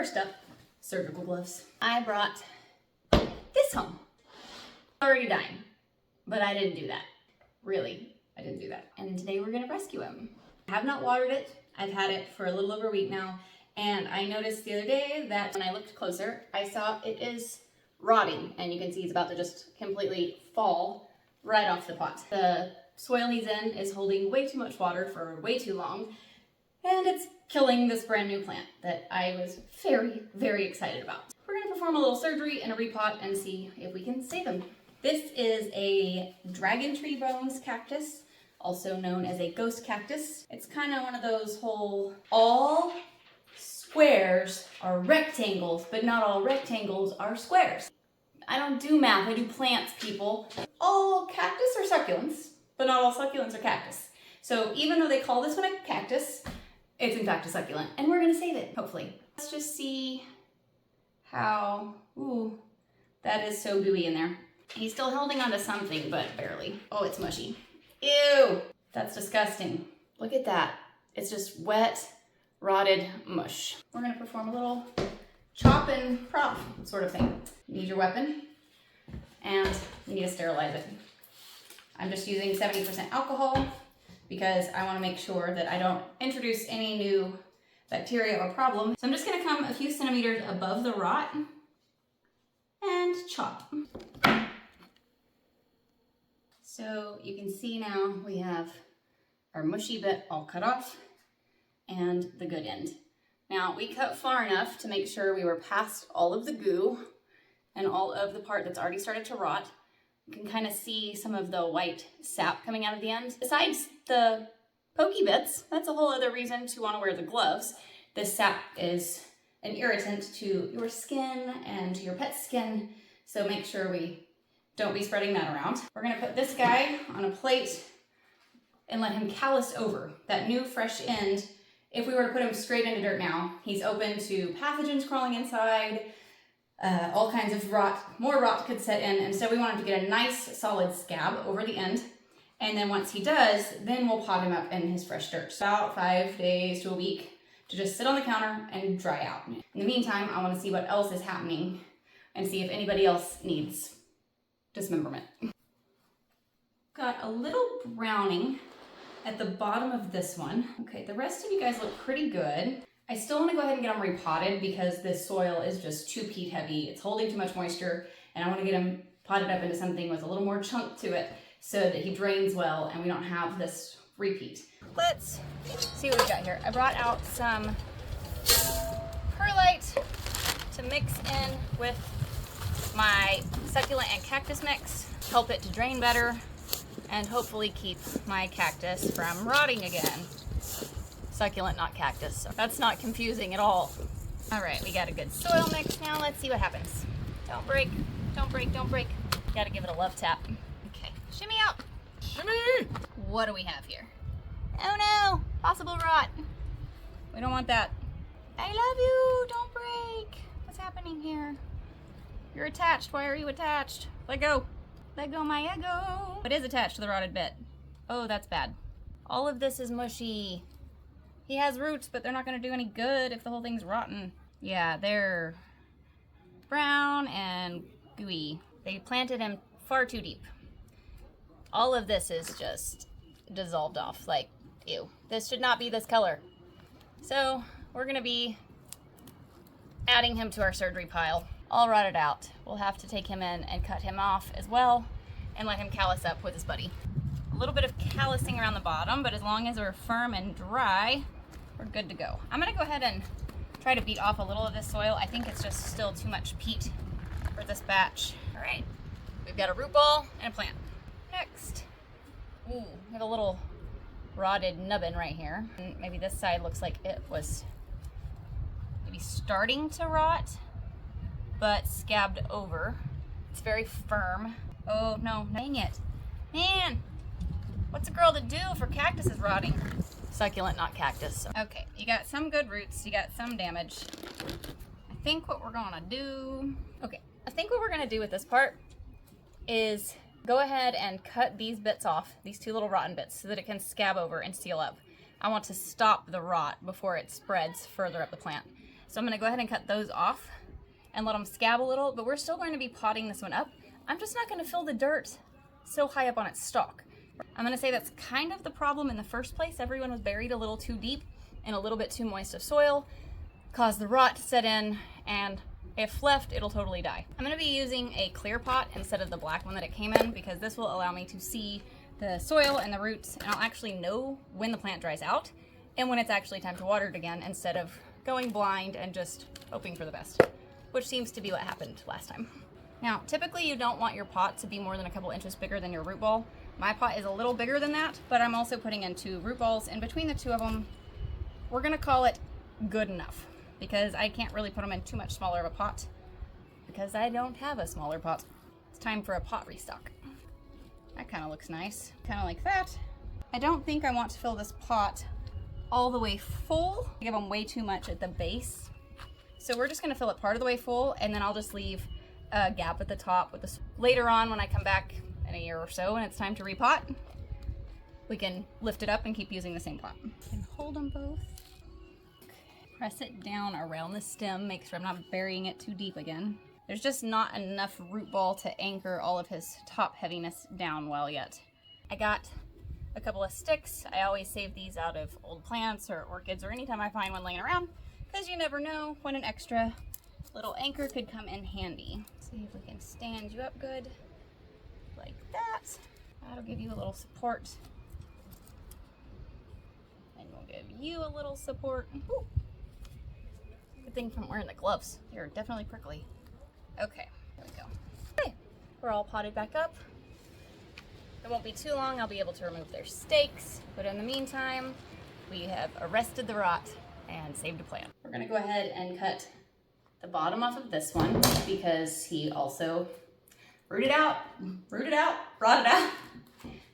First up, surgical gloves. I brought this home. Already dying, but I didn't do that. Really, I didn't do that. And today we're gonna rescue him. I have not watered it. I've had it for a little over a week now, and I noticed the other day that when I looked closer, I saw it is rotting, and you can see it's about to just completely fall right off the pot. The soil he's in is holding way too much water for way too long, and it's killing this brand new plant that I was very, very excited about. We're gonna perform a little surgery and a repot and see if we can save him. This is a Dragon Bones Cactus, also known as a Ghost Cactus. It's kind of one of those whole, all squares are rectangles, but not all rectangles are squares. I don't do math, I do plants, people. All cactus are succulents, but not all succulents are cactus. So even though they call this one a cactus, it's in fact a succulent, and we're gonna save it, hopefully. Let's just see how, ooh, that is so gooey in there. He's still holding onto something, but barely. Oh, it's mushy. Ew, that's disgusting. Look at that. It's just wet, rotted mush. We're gonna perform a little chop and prop sort of thing. You need your weapon, and you need to sterilize it. I'm just using 70% alcohol because I wanna make sure that I don't introduce any new bacteria or problem. So I'm just gonna come a few centimeters above the rot and chop. So you can see now we have our mushy bit all cut off and the good end. Now we cut far enough to make sure we were past all of the goo and all of the part that's already started to rot. You can kind of see some of the white sap coming out of the end. Besides the pokey bits, that's a whole other reason to want to wear the gloves. This sap is an irritant to your skin and to your pet's skin, so make sure we don't be spreading that around. We're gonna put this guy on a plate and let him callus over. That new fresh end, if we were to put him straight into dirt now, he's open to pathogens crawling inside, all kinds of rot, more rot could set in, and so we want him to get a nice solid scab over the end. And then once he does, then we'll pot him up in his fresh dirt. So about 5 days to a week to just sit on the counter and dry out. In the meantime, I wanna see what else is happening and see if anybody else needs dismemberment. Got a little browning at the bottom of this one. Okay, the rest of you guys look pretty good. I still want to go ahead and get them repotted because this soil is just too peat heavy. It's holding too much moisture, and I want to get him potted up into something with a little more chunk to it so that he drains well and we don't have this repeat. Let's see what we got here. I brought out some perlite to mix in with my succulent and cactus mix, help it to drain better, and hopefully keep my cactus from rotting again. Succulent, not cactus, so that's not confusing at all. All right, we got a good soil mix now. Let's see what happens. Don't break, don't break, don't break. Gotta give it a love tap. Okay, shimmy out. Shimmy! What do we have here? Oh no, possible rot. We don't want that. I love you, don't break. What's happening here? You're attached. Why are you attached? Let go. Let go my ego. It is attached to the rotted bit. Oh, that's bad. All of this is mushy. He has roots, but they're not going to do any good if the whole thing's rotten. Yeah, they're brown and gooey. They planted him far too deep. All of this is just dissolved off. Like, ew. This should not be this color. So, we're going to be adding him to our surgery pile. All rotted out. We'll have to take him in and cut him off as well and let him callus up with his buddy. A little bit of callusing around the bottom, but as long as we're firm and dry, we're good to go. I'm gonna go ahead and try to beat off a little of this soil. I think it's just still too much peat for this batch. All right, we've got a root ball and a plant. Next, ooh, we have a little rotted nubbin right here. And maybe this side looks like it was maybe starting to rot, but scabbed over. It's very firm. Oh no, dang it. Man, what's a girl to do if her cactus is rotting? Succulent, not cactus. Okay, you got some good roots, you got some damage. I think what we're gonna do with this part is go ahead and cut these bits off, these two little rotten bits, so that it can scab over and seal up. I want to stop the rot before it spreads further up the plant. So I'm gonna go ahead and cut those off and let them scab a little, but we're still going to be potting this one up. I'm just not gonna fill the dirt so high up on its stalk. I'm gonna say that's kind of the problem in the first place. Everyone was buried a little too deep in a little bit too moist of soil, caused the rot to set in, and if left, it'll totally die. I'm gonna be using a clear pot instead of the black one that it came in, because this will allow me to see the soil and the roots, and I'll actually know when the plant dries out and when it's actually time to water it again, instead of going blind and just hoping for the best, which seems to be what happened last time. Now, typically you don't want your pot to be more than a couple inches bigger than your root ball. My pot is a little bigger than that, but I'm also putting in 2 root balls, and between the 2 of them, we're gonna call it good enough, because I can't really put them in too much smaller of a pot because I don't have a smaller pot. It's time for a pot restock. That kind of looks nice, kind of like that. I don't think I want to fill this pot all the way full. I give them way too much at the base. So we're just gonna fill it part of the way full, and then I'll just leave a gap at the top with this. Later on, when I come back in a year or so and it's time to repot, we can lift it up and keep using the same pot. And hold them both. Press it down around the stem, make sure I'm not burying it too deep again. There's just not enough root ball to anchor all of his top heaviness down well yet. I got a couple of sticks. I always save these out of old plants or orchids or anytime I find one laying around, because you never know when an extra little anchor could come in handy. See if we can stand you up good, like that. That'll give you a little support. And we'll give you a little support. Ooh. Good thing from wearing the gloves. They're definitely prickly. Okay, there we go. Okay, we're all potted back up. It won't be too long. I'll be able to remove their stakes, but in the meantime, we have arrested the rot and saved a plant. We're gonna go ahead and cut the bottom off of this one because he also rotted out, rotted out.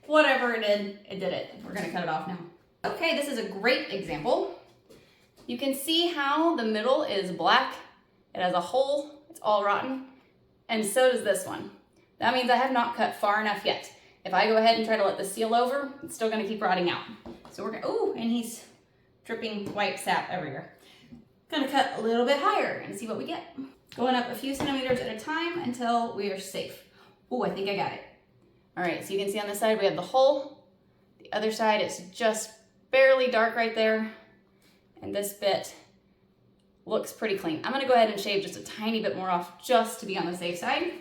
Whatever it did it. We're gonna cut it off now. Okay, this is a great example. You can see how the middle is black. It has a hole, it's all rotten, and so does this one. That means I have not cut far enough yet. If I go ahead and try to let this seal over, it's still gonna keep rotting out. So we're gonna, ooh, and he's dripping white sap everywhere. Gonna cut a little bit higher and see what we get. Going up a few centimeters at a time until we are safe. Ooh, I think I got it. All right, so you can see on this side we have the hole. The other side, it's just barely dark right there. And this bit looks pretty clean. I'm gonna go ahead and shave just a tiny bit more off just to be on the safe side.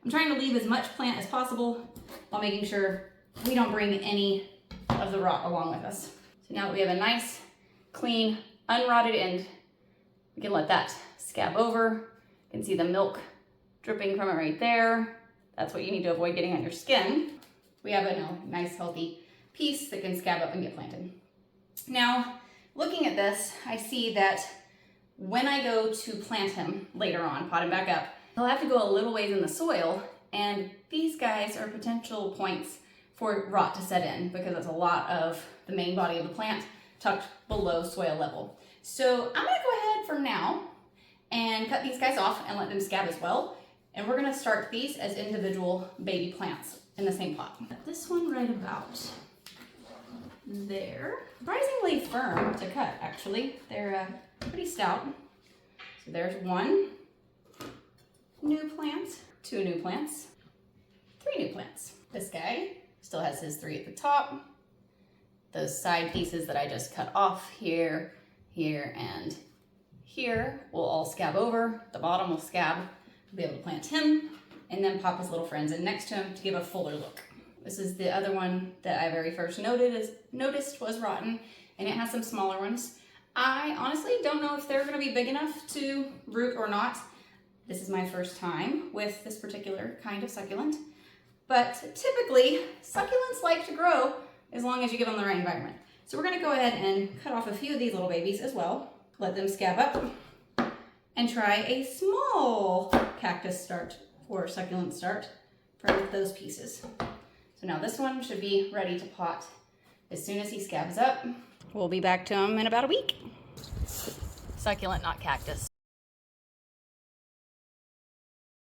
I'm trying to leave as much plant as possible while making sure we don't bring any of the rot along with us. So now that we have a nice, clean, unrotted end, we can let that scab over. You can see the milk dripping from it right there. That's what you need to avoid getting on your skin. We have a nice, healthy piece that can scab up and get planted. Now, looking at this, I see that when I go to plant him later on, pot him back up, he'll have to go a little ways in the soil, and these guys are potential points for rot to set in because it's a lot of the main body of the plant tucked below soil level. So I'm gonna go ahead from now and cut these guys off and let them scab as well. And we're gonna start these as individual baby plants in the same pot. This one right about there. Surprisingly firm to cut, actually. They're pretty stout. So there's one new plant, 2 new plants, 3 new plants. This guy still has his 3 at the top. Those side pieces that I just cut off here, here, and here will all scab over. The bottom will scab. We'll be able to plant him and then pop his little friends in next to him to give a fuller look. This is the other one that I very first noticed was rotten, and it has some smaller ones. I honestly don't know if they're gonna be big enough to root or not. This is my first time with this particular kind of succulent, but typically succulents like to grow as long as you give them the right environment. So we're gonna go ahead and cut off a few of these little babies as well, let them scab up, and try a small cactus start or succulent start from those pieces. So now this one should be ready to pot as soon as he scabs up. We'll be back to him in about a week. Succulent, not cactus.